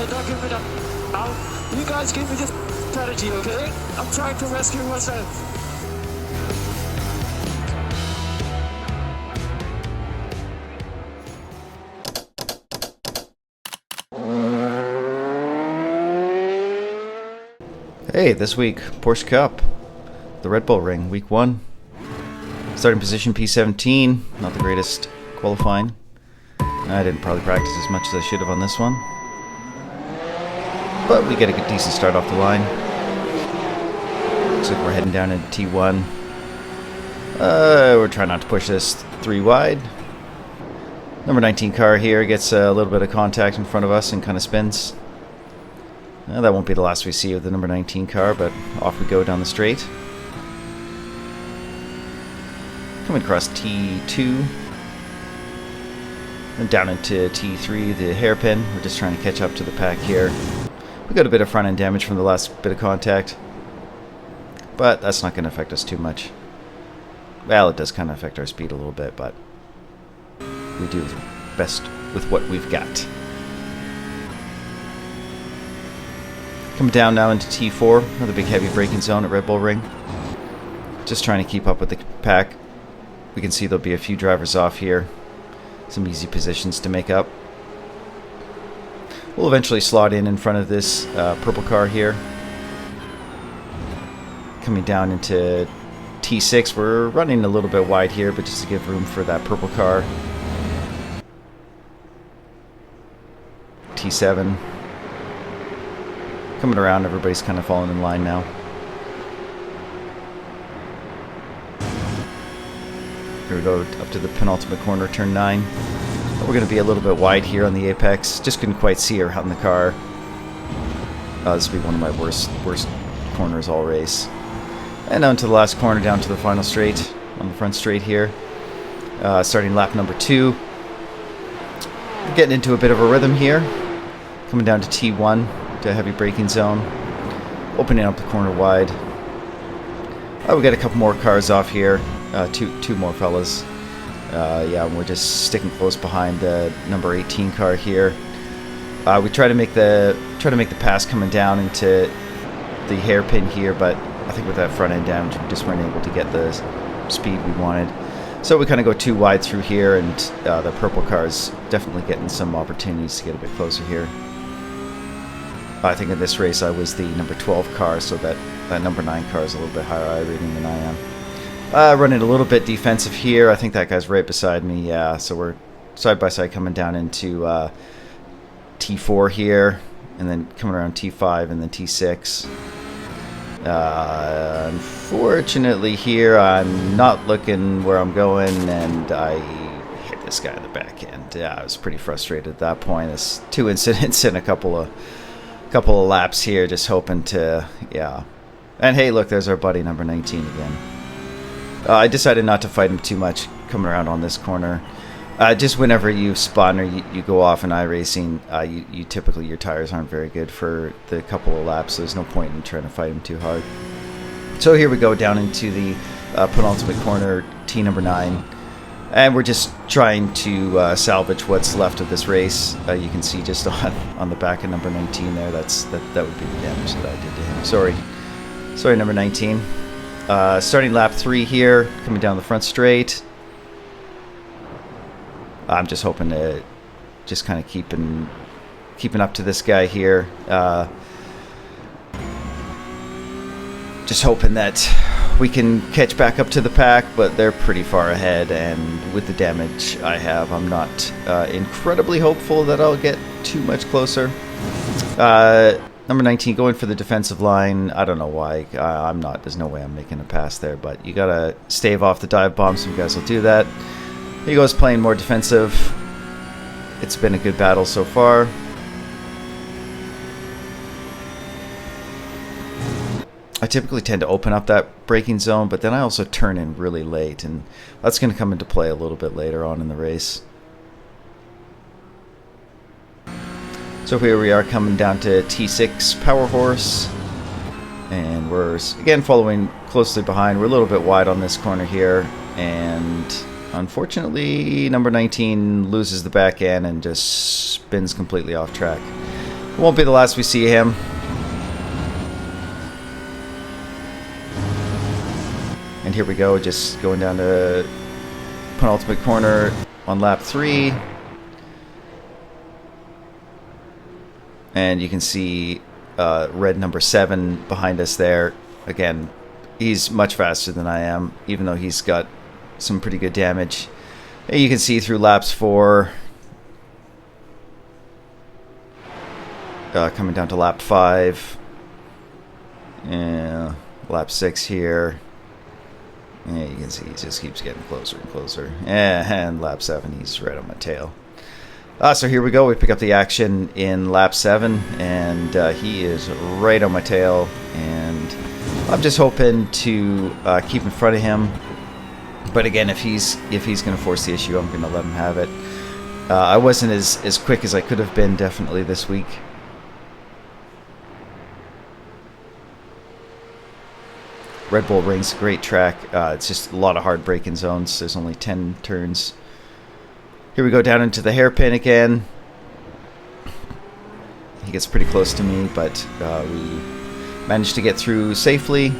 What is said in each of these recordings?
don't give it up. Now, you guys give me this strategy, okay? I'm trying to rescue myself. Hey, this week, Porsche Cup, the Red Bull Ring, week 1. Starting position P17, not the greatest qualifying. I didn't probably practice as much as I should have on this one. But we get a good decent start off the line. Looks like we're heading down into T1. We're trying not to push this 3 wide. Number 19 car here gets a little bit of contact in front of us and kind of spins. That won't be the last we see of the number 19 car, but off we go down the straight. Coming across T2. And down into T3, the hairpin. We're just trying to catch up to the pack here. We got a bit of front end damage from the last bit of contact. But that's not going to affect us too much. Well, it does kind of affect our speed a little bit, but we do best with what we've got. Coming down now into T4, another big heavy braking zone at Red Bull Ring. Just trying to keep up with the pack. We can see there'll be a few drivers off here. Some easy positions to make up. We'll eventually slot in front of this purple car here. Coming down into T6, we're running a little bit wide here, but just to give room for that purple car. T7. Coming around, everybody's kind of falling in line now. Here we go up to the penultimate corner, turn 9. We're going to be a little bit wide here on the apex. Just couldn't quite see her out in the car. This will be one of my worst corners all race. And down to the last corner, down to the final straight, on the front straight here. Starting lap number 2. We're getting into a bit of a rhythm here. Coming down to T1. To a heavy braking zone, opening up the corner wide. We got a couple more cars off here, two more fellas. Yeah, we're just sticking close behind the number 18 car here. We try to make the pass coming down into the hairpin here, but I think with that front end damage, we just weren't able to get the speed we wanted. So we kind of go too wide through here, and the purple car is definitely getting some opportunities to get a bit closer here. I think in this race I was the number 12 car, so that number 9 car is a little bit higher iRating than I am. Running a little bit defensive here. I think that guy's right beside me. Yeah, so we're side by side coming down into T4 here, and then coming around T5 and then T6. Unfortunately here I'm not looking where I'm going, and I hit this guy in the back end. Yeah, I was pretty frustrated at that point. There's 2 incidents in a couple of laps here, just hoping to, yeah. And hey, look, there's our buddy number 19 again. I decided not to fight him too much coming around on this corner. Just whenever you spawn or you go off in iRacing, you typically, your tires aren't very good for the couple of laps, so there's no point in trying to fight him too hard. So here we go down into the penultimate corner, T number 9. And we're just trying to salvage what's left of this race. You can see just on the back of number 19 there, that would be the damage that I did to him. Sorry, number 19. Starting lap 3 here, coming down the front straight. I'm just hoping to just kind of keeping up to this guy here. Just hoping that we can catch back up to the pack, but they're pretty far ahead, and with the damage I have, I'm not incredibly hopeful that I'll get too much closer. Number 19 going for the defensive line. I don't know why. I'm not. There's no way I'm making a pass there, but you gotta stave off the dive bomb. Some guys will do that. He goes playing more defensive. It's been a good battle so far. I typically tend to open up that braking zone, but then I also turn in really late, and that's going to come into play a little bit later on in the race. So here we are coming down to T6 Power Horse, and we're again following closely behind. We're a little bit wide on this corner here, and unfortunately number 19 loses the back end and just spins completely off track. Won't be the last we see him. And here we go, just going down to penultimate corner on lap 3. And you can see red number 7 behind us there. Again, he's much faster than I am, even though he's got some pretty good damage. And you can see through laps 4, coming down to lap 5, and lap 6 here. Yeah, you can see he just keeps getting closer and closer. And lap 7, he's right on my tail. So here we go. We pick up the action in lap 7, and he is right on my tail. And I'm just hoping to keep in front of him. But again, if he's going to force the issue, I'm going to let him have it. I wasn't as quick as I could have been, definitely, this week. Red Bull Ring's a great track. It's just a lot of hard braking zones. There's only 10 turns. Here we go down into the hairpin again. He gets pretty close to me, but we managed to get through safely.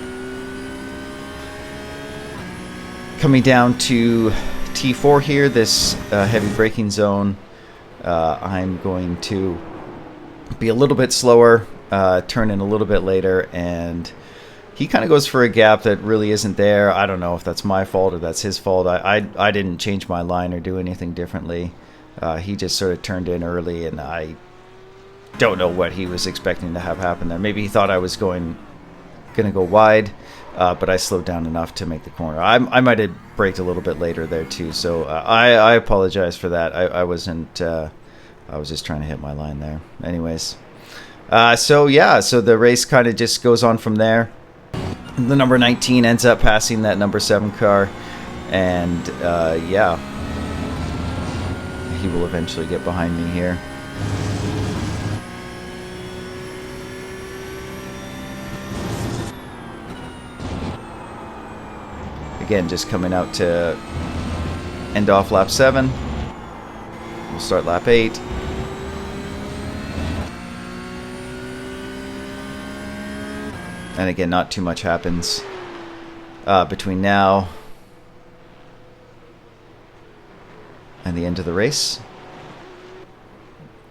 Coming down to T4 here, this heavy braking zone. I'm going to be a little bit slower, turn in a little bit later, and he kind of goes for a gap that really isn't there. I don't know if that's my fault or that's his fault. I didn't change my line or do anything differently. He just sort of turned in early, and I don't know what he was expecting to have happen there. Maybe he thought I was going to go wide, but I slowed down enough to make the corner. I might have braked a little bit later there too, so I apologize for that. I wasn't. I was just trying to hit my line there. Anyways, so the race kind of just goes on from there. The number 19 ends up passing that number 7 car, and yeah, he will eventually get behind me here. Again, just coming out to end off lap 7. We'll start lap 8. And again, not too much happens between now and the end of the race.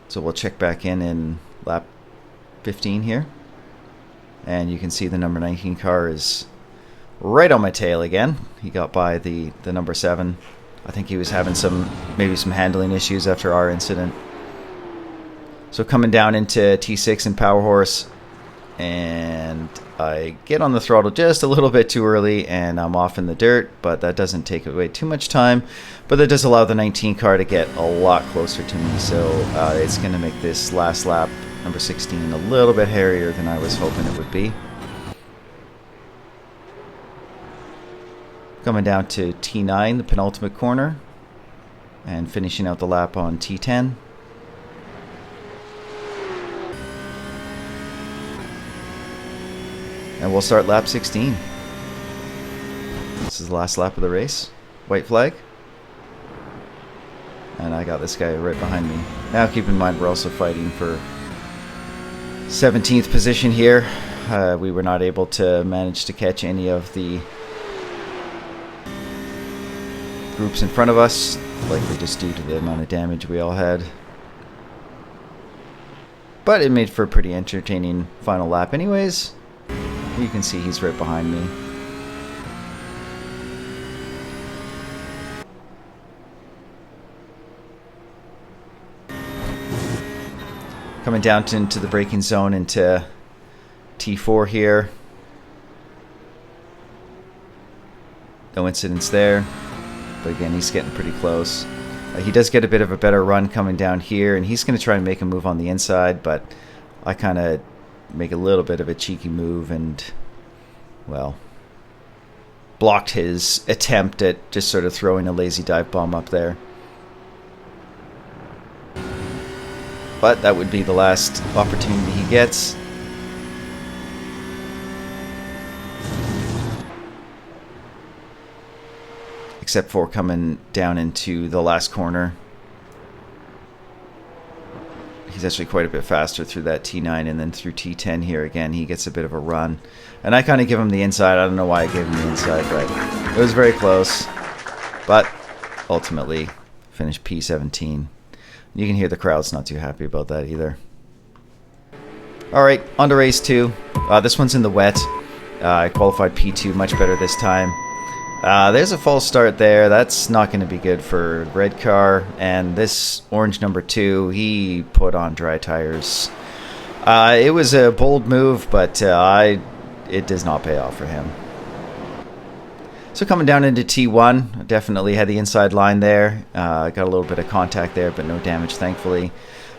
So we'll check back in lap 15 here. And you can see the number 19 car is right on my tail again. He got by the number 7. I think he was having maybe some handling issues after our incident. So coming down into T6 and Power Horse, and I get on the throttle just a little bit too early, and I'm off in the dirt, but that doesn't take away too much time. But that does allow the 19 car to get a lot closer to me, so it's going to make this last lap, number 16, a little bit hairier than I was hoping it would be. Coming down to T9, the penultimate corner, and finishing out the lap on T10. And we'll start lap 16. This is the last lap of the race. White flag. And I got this guy right behind me. Now keep in mind we're also fighting for 17th position here. We were not able to manage to catch any of the groups in front of us, likely just due to the amount of damage we all had. But it made for a pretty entertaining final lap anyways. You can see he's right behind me. Coming down into the braking zone into T4 here. No incidents there. But again, he's getting pretty close. He does get a bit of a better run coming down here, and he's going to try and make a move on the inside, but I kind of make a little bit of a cheeky move and, well, blocked his attempt at just sort of throwing a lazy dive bomb up there. But that would be the last opportunity he gets. Except for coming down into the last corner. He's actually quite a bit faster through that T9, and then through T10 here again, he gets a bit of a run. And I kind of give him the inside. I don't know why I gave him the inside, but it was very close. But ultimately, finished P17. You can hear the crowd's not too happy about that either. Alright, on to race 2. This one's in the wet. I qualified P2 much better this time. There's a false start there. That's not going to be good for red car. And this orange number 2, he put on dry tires. It was a bold move, but it does not pay off for him. So coming down into T1, definitely had the inside line there. Got a little bit of contact there, but no damage, thankfully.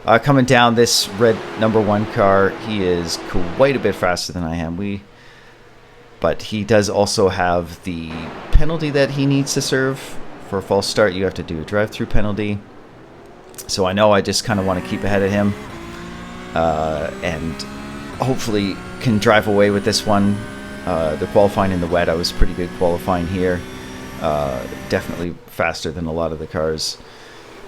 Coming down this red number 1 car, he is quite a bit faster than I am. But he does also have the penalty that he needs to serve. For a false start, you have to do a drive-through penalty. So I know I just kind of want to keep ahead of him. And hopefully can drive away with this one. The qualifying in the wet, I was pretty good qualifying here. Definitely faster than a lot of the cars.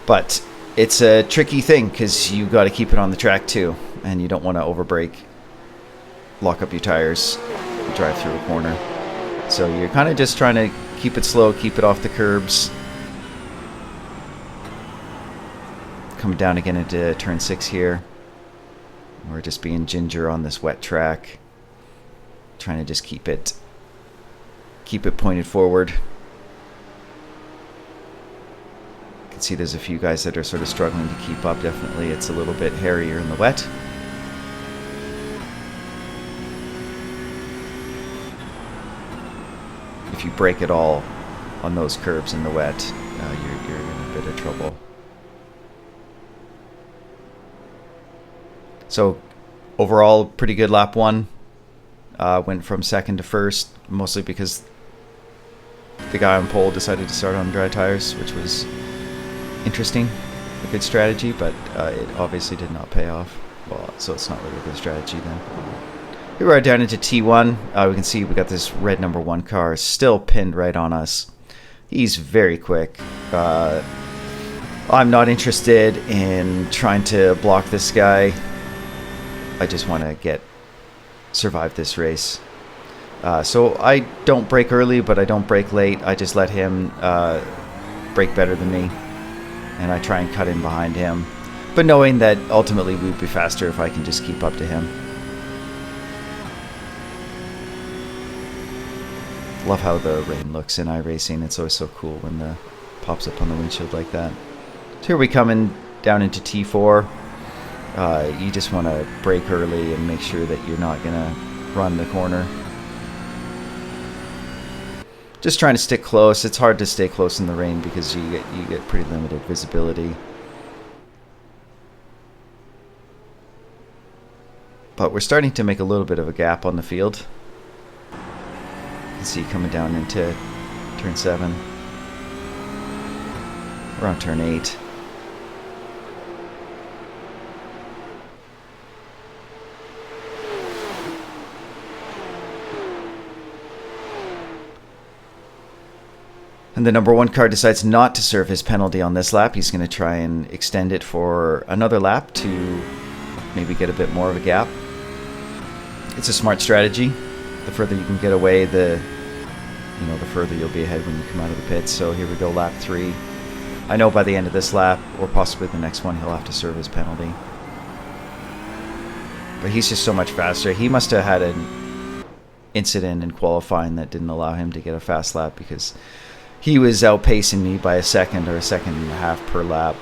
But it's a tricky thing because you got to keep it on the track too. And you don't want to overbrake, lock up your tires, drive through a corner. So you're kind of just trying to keep it slow, keep it off the curbs. Coming down again into turn 6 here. We're just being ginger on this wet track. Trying to just keep it pointed forward. You can see there's a few guys that are sort of struggling to keep up. Definitely it's a little bit hairier in the wet. If you break it all on those curbs in the wet, you're in a bit of trouble. So overall, pretty good lap 1. Went from second to first, mostly because the guy on pole decided to start on dry tires, which was interesting, a good strategy, but it obviously did not pay off. Well, so it's not really a good strategy then. Here we are down into T1. We can see we got this red number 1 car still pinned right on us. He's very quick. I'm not interested in trying to block this guy. I just want to survive this race. So I don't brake early, but I don't brake late. I just let him brake better than me, and I try and cut in behind him. But knowing that ultimately we'd be faster if I can just keep up to him. Love how the rain looks in iRacing. It's always so cool when the pops up on the windshield like that. So here we come in down into T4. You just want to brake early and make sure that you're not going to run the corner. Just trying to stick close. It's hard to stay close in the rain because you get pretty limited visibility. But we're starting to make a little bit of a gap on the field. You can see coming down into turn 7. We're on turn 8. And the number 1 car decides not to serve his penalty on this lap. He's going to try and extend it for another lap to maybe get a bit more of a gap. It's a smart strategy. The further you can get away, the further you'll be ahead when you come out of the pits. So here we go, lap 3. I know by the end of this lap, or possibly the next one, he'll have to serve his penalty. But he's just so much faster. He must have had an incident in qualifying that didn't allow him to get a fast lap, because he was outpacing me by a second or a second and a half per lap.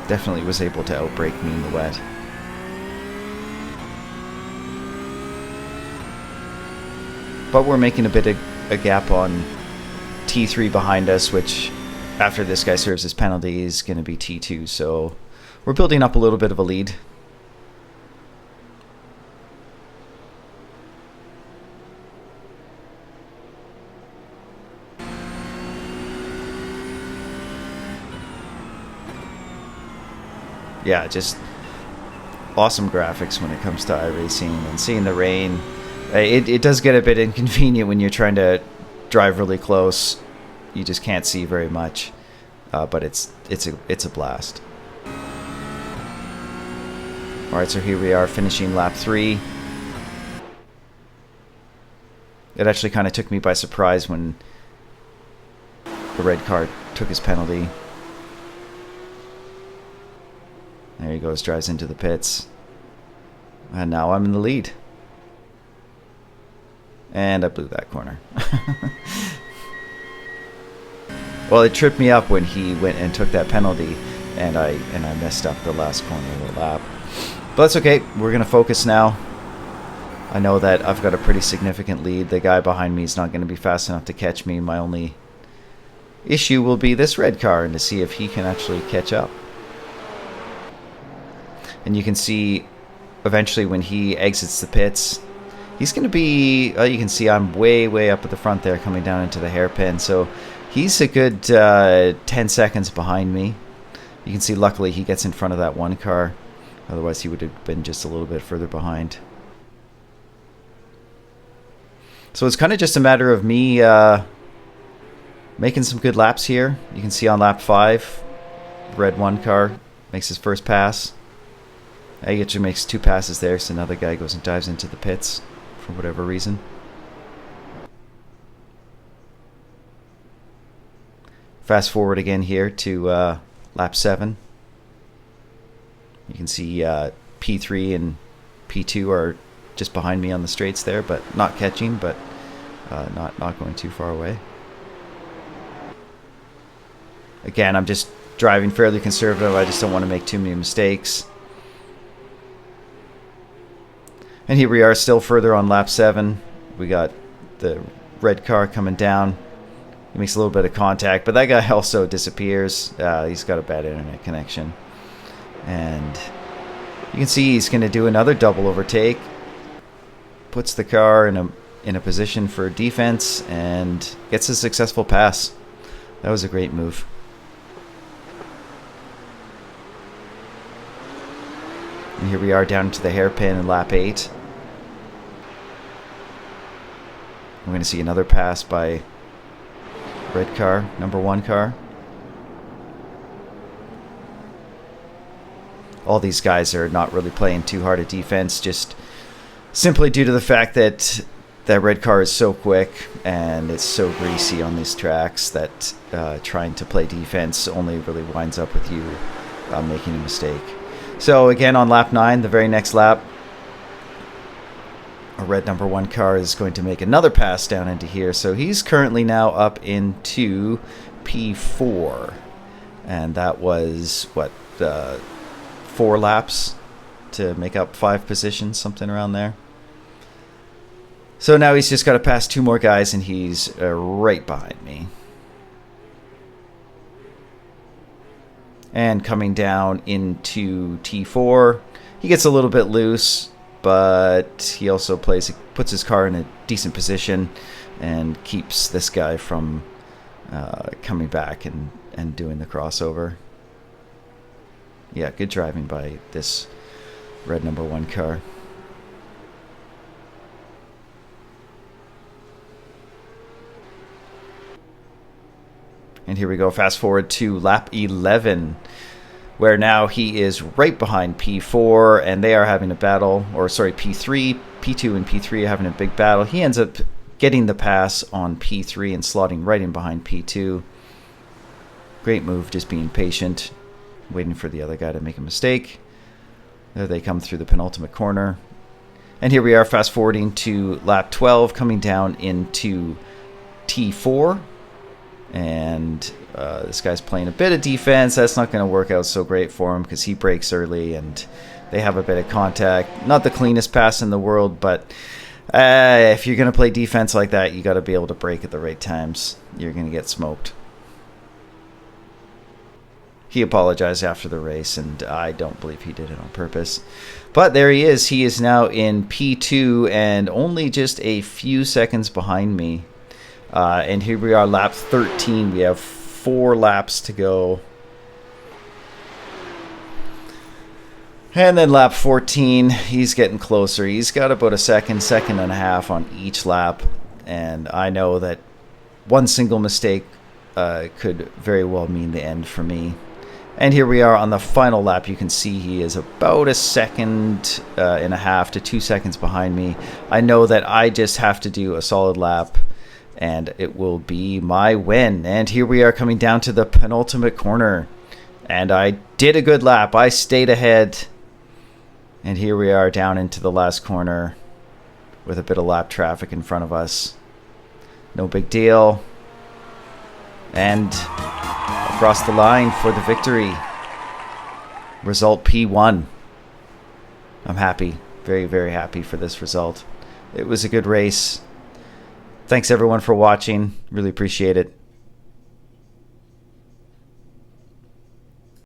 Definitely was able to outbrake me in the wet. But we're making a bit of a gap on T3 behind us, which after this guy serves his penalty is going to be T2. So we're building up a little bit of a lead. Yeah, just awesome graphics when it comes to iRacing, and seeing the rain It does get a bit inconvenient when you're trying to drive really close. You just can't see very much, but it's a blast. All right, so here we are finishing lap 3. It actually kind of took me by surprise when the red car took his penalty. There he goes, drives into the pits. And now I'm in the lead. And I blew that corner. Well, it tripped me up when he went and took that penalty, and I messed up the last corner of the lap. But that's okay. We're going to focus now. I know that I've got a pretty significant lead. The guy behind me is not going to be fast enough to catch me. My only issue will be this red car and to see if he can actually catch up. And you can see eventually when he exits the pits, he's going to be, you can see I'm way up at the front there coming down into the hairpin. So he's a good 10 seconds behind me. You can see luckily he gets in front of that one car. Otherwise he would have been just a little bit further behind. So it's kind of just a matter of me making some good laps here. You can see on lap 5, red 1 car makes his first pass. He actually makes 2 passes there, so another guy goes and dives into the pits for whatever reason. Fast forward again here to lap 7. You can see P3 and P2 are just behind me on the straights there, but not catching, but not going too far away. Again, I'm just driving fairly conservative. I just don't want to make too many mistakes. And here we are still further on lap 7. We got the red car coming down. He makes a little bit of contact, but that guy also disappears. He's got a bad internet connection. And you can see he's going to do another double overtake. Puts the car in a position for defense and gets a successful pass. That was a great move. And here we are down to the hairpin in lap 8. We're going to see another pass by red car, number 1 car. All these guys are not really playing too hard at defense, just simply due to the fact that that red car is so quick and it's so greasy on these tracks that trying to play defense only really winds up with you making a mistake. So again, on lap 9, the very next lap, a red number 1 car is going to make another pass down into here. So he's currently now up into P4. And that was, what, 4 laps to make up 5 positions, something around there. So now he's just got to pass 2 more guys, and he's right behind me. And coming down into T4, he gets a little bit loose, but he also puts his car in a decent position and keeps this guy from coming back and doing the crossover. Yeah, good driving by this red number 1 car. And here we go, fast forward to lap 11, where now he is right behind P4, and they are having a battle, or sorry, P3, P2 and P3 are having a big battle. He ends up getting the pass on P3 and slotting right in behind P2. Great move, just being patient, waiting for the other guy to make a mistake. There they come through the penultimate corner. And here we are, fast forwarding to lap 12, coming down into T4. And this guy's playing a bit of defense. That's not going to work out so great for him because he brakes early and they have a bit of contact. Not the cleanest pass in the world, but if you're going to play defense like that, you got to be able to brake at the right times. You're going to get smoked. He apologized after the race, and I don't believe he did it on purpose. But there he is. He is now in P2 and only just a few seconds behind me. And here we are, lap 13. We have 4 laps to go. And then lap 14, he's getting closer. He's got about a second and a half on each lap. And I know that one single mistake could very well mean the end for me. And here we are on the final lap. You can see he is about a second and a half to 2 seconds behind me. I know that I just have to do a solid lap, and it will be my win. And here we are coming down to the penultimate corner. And I did a good lap. I stayed ahead. And here we are down into the last corner with a bit of lap traffic in front of us. No big deal. And across the line for the victory. Result P1. I'm happy. Very, very happy for this result. It was a good race. Thanks everyone for watching. Really appreciate it.